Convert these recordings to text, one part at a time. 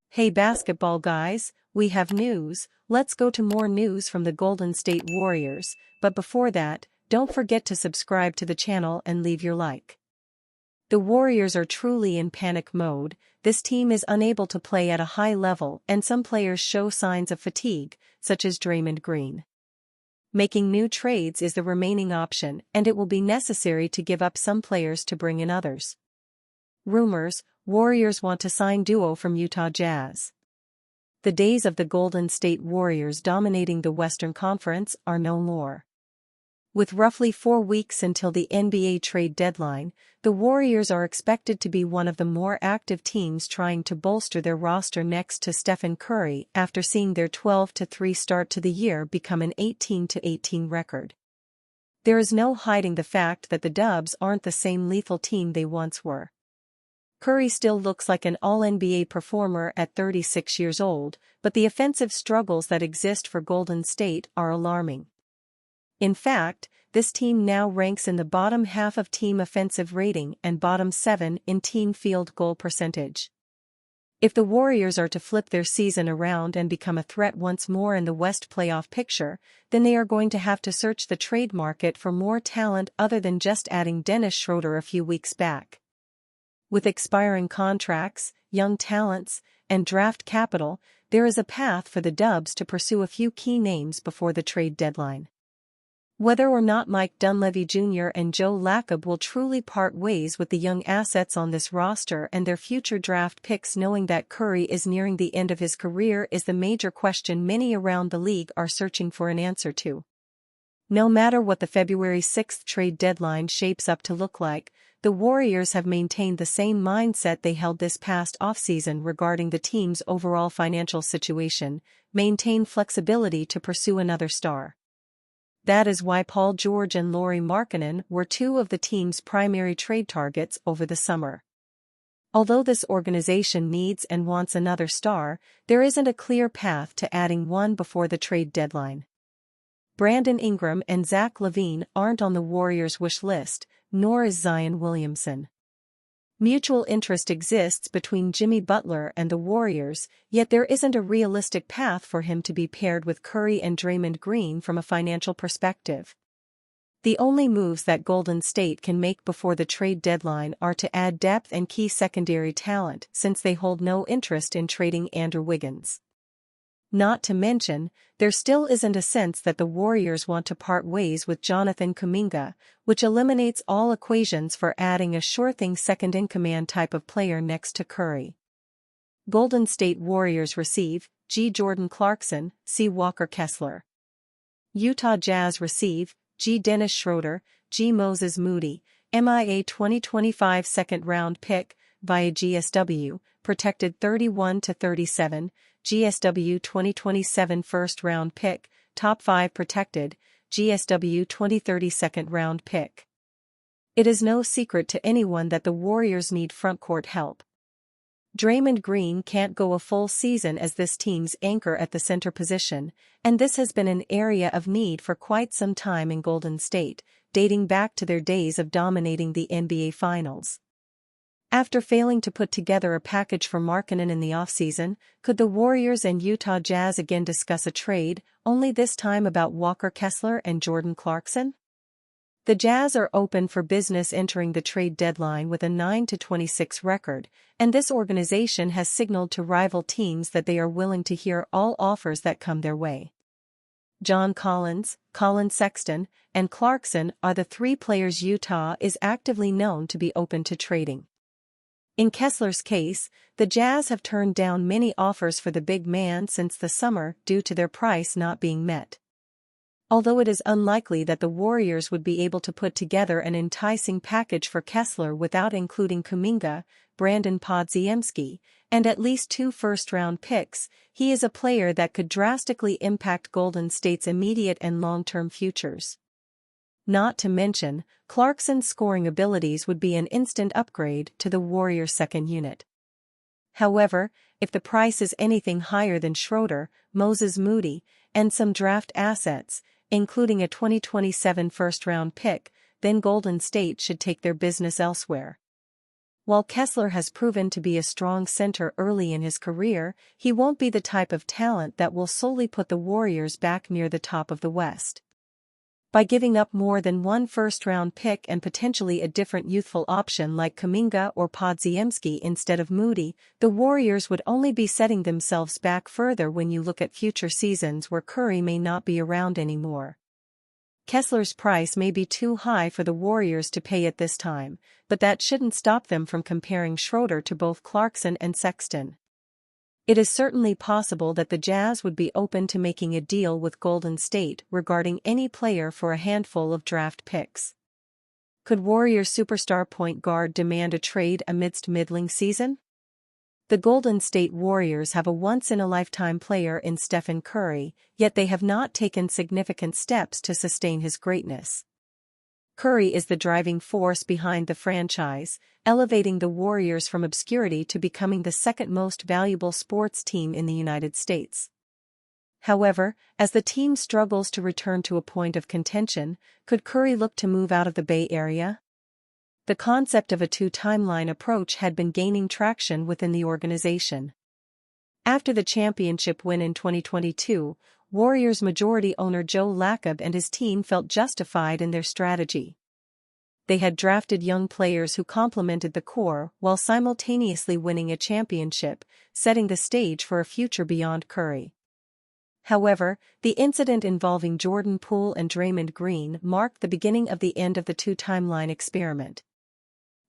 Hey basketball guys, we have news. Let's go to more news from the Golden State Warriors, but before that, don't forget to subscribe to the channel and leave your like. The Warriors are truly in panic mode. This team is unable to play at a high level and some players show signs of fatigue, such as Draymond Green. Making new trades is the remaining option, and it will be necessary to give up some players to bring in others. Rumors: Warriors want to sign duo from Utah Jazz. The days of the Golden State Warriors dominating the Western Conference are no more. With roughly 4 weeks until the NBA trade deadline, the Warriors are expected to be one of the more active teams trying to bolster their roster next to Stephen Curry after seeing their 12-3 start to the year become an 18-18 record. There is no hiding the fact that the Dubs aren't the same lethal team they once were. Curry still looks like an All-NBA performer at 36 years old, but the offensive struggles that exist for Golden State are alarming. In fact, this team now ranks in the bottom half of team offensive rating and bottom 7 in team field goal percentage. If the Warriors are to flip their season around and become a threat once more in the West playoff picture, then they are going to have to search the trade market for more talent other than just adding Dennis Schroeder a few weeks back. With expiring contracts, young talents, and draft capital, there is a path for the Dubs to pursue a few key names before the trade deadline. Whether or not Mike Dunleavy Jr. and Joe Lacob will truly part ways with the young assets on this roster and their future draft picks, knowing that Curry is nearing the end of his career, is the major question many around the league are searching for an answer to. No matter what the February 6th trade deadline shapes up to look like, the Warriors have maintained the same mindset they held this past offseason regarding the team's overall financial situation: maintain flexibility to pursue another star. That is why Paul George and Lauri Markkanen were two of the team's primary trade targets over the summer. Although this organization needs and wants another star, there isn't a clear path to adding one before the trade deadline. Brandon Ingram and Zach LaVine aren't on the Warriors' wish list, nor is Zion Williamson. Mutual interest exists between Jimmy Butler and the Warriors, yet there isn't a realistic path for him to be paired with Curry and Draymond Green from a financial perspective. The only moves that Golden State can make before the trade deadline are to add depth and key secondary talent, since they hold no interest in trading Andrew Wiggins. Not to mention, there still isn't a sense that the Warriors want to part ways with Jonathan Kuminga, which eliminates all equations for adding a sure-thing second-in-command type of player next to Curry. Golden State Warriors receive G. Jordan Clarkson, C. Walker Kessler. Utah Jazz receive G. Dennis Schroeder, G. Moses Moody, MIA 2025 second-round pick, via GSW, protected 31-37, GSW 2027 first-round pick, top 5 protected, GSW 2030 second-round pick. It is no secret to anyone that the Warriors need frontcourt help. Draymond Green can't go a full season as this team's anchor at the center position, and this has been an area of need for quite some time in Golden State, dating back to their days of dominating the NBA Finals. After failing to put together a package for Markkanen in the offseason, could the Warriors and Utah Jazz again discuss a trade, only this time about Walker Kessler and Jordan Clarkson? The Jazz are open for business entering the trade deadline with a 9-26 record, and this organization has signaled to rival teams that they are willing to hear all offers that come their way. John Collins, Colin Sexton, and Clarkson are the 3 players Utah is actively known to be open to trading. In Kessler's case, the Jazz have turned down many offers for the big man since the summer due to their price not being met. Although it is unlikely that the Warriors would be able to put together an enticing package for Kessler without including Kuminga, Brandon Podziemski, and at least 2 first-round picks, he is a player that could drastically impact Golden State's immediate and long-term futures. Not to mention, Clarkson's scoring abilities would be an instant upgrade to the Warriors' second unit. However, if the price is anything higher than Schroeder, Moses Moody, and some draft assets, including a 2027 first-round pick, then Golden State should take their business elsewhere. While Kessler has proven to be a strong center early in his career, he won't be the type of talent that will solely put the Warriors back near the top of the West. By giving up more than one first-round pick and potentially a different youthful option like Kuminga or Podziemski instead of Moody, the Warriors would only be setting themselves back further when you look at future seasons where Curry may not be around anymore. Kessler's price may be too high for the Warriors to pay at this time, but that shouldn't stop them from comparing Schroeder to both Clarkson and Sexton. It is certainly possible that the Jazz would be open to making a deal with Golden State regarding any player for a handful of draft picks. Could Warriors superstar point guard demand a trade amidst middling season? The Golden State Warriors have a once-in-a-lifetime player in Stephen Curry, yet they have not taken significant steps to sustain his greatness. Curry is the driving force behind the franchise, elevating the Warriors from obscurity to becoming the second most valuable sports team in the United States. However, as the team struggles to return to a point of contention, could Curry look to move out of the Bay Area? The concept of a two-timeline approach had been gaining traction within the organization. After the championship win in 2022, Warriors majority owner Joe Lacob and his team felt justified in their strategy. They had drafted young players who complemented the core while simultaneously winning a championship, setting the stage for a future beyond Curry. However, the incident involving Jordan Poole and Draymond Green marked the beginning of the end of the two-timeline experiment.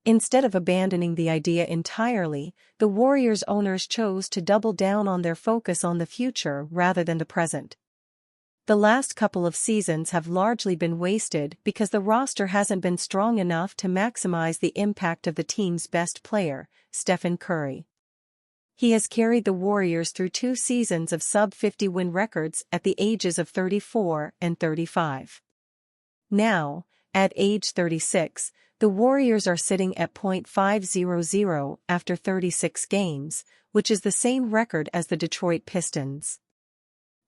Instead of abandoning the idea entirely, the Warriors owners chose to double down on their focus on the future rather than the present. The last couple of seasons have largely been wasted because the roster hasn't been strong enough to maximize the impact of the team's best player, Stephen Curry. He has carried the Warriors through 2 seasons of sub-50 win records at the ages of 34 and 35. Now, at age 36, the Warriors are sitting at .500 after 36 games, which is the same record as the Detroit Pistons.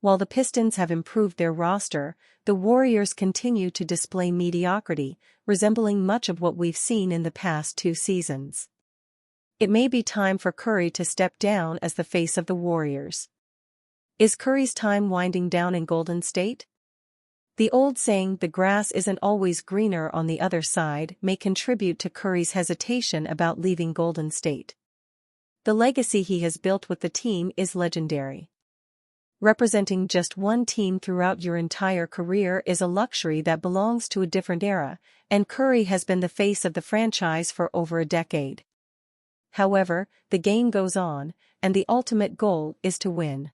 While the Pistons have improved their roster, the Warriors continue to display mediocrity, resembling much of what we've seen in the past 2 seasons. It may be time for Curry to step down as the face of the Warriors. Is Curry's time winding down in Golden State? The old saying, "the grass isn't always greener on the other side," may contribute to Curry's hesitation about leaving Golden State. The legacy he has built with the team is legendary. Representing just one team throughout your entire career is a luxury that belongs to a different era, and Curry has been the face of the franchise for over a decade. However, the game goes on, and the ultimate goal is to win.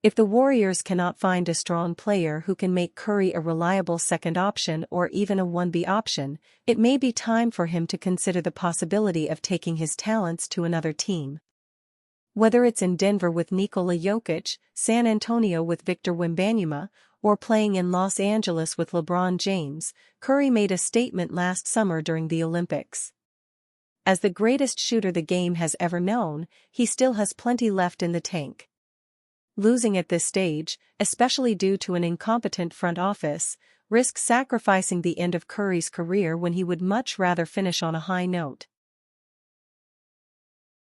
If the Warriors cannot find a strong player who can make Curry a reliable second option or even a 1B option, it may be time for him to consider the possibility of taking his talents to another team. Whether it's in Denver with Nikola Jokic, San Antonio with Victor Wembanyama, or playing in Los Angeles with LeBron James, Curry made a statement last summer during the Olympics. As the greatest shooter the game has ever known, he still has plenty left in the tank. Losing at this stage, especially due to an incompetent front office, risks sacrificing the end of Curry's career when he would much rather finish on a high note.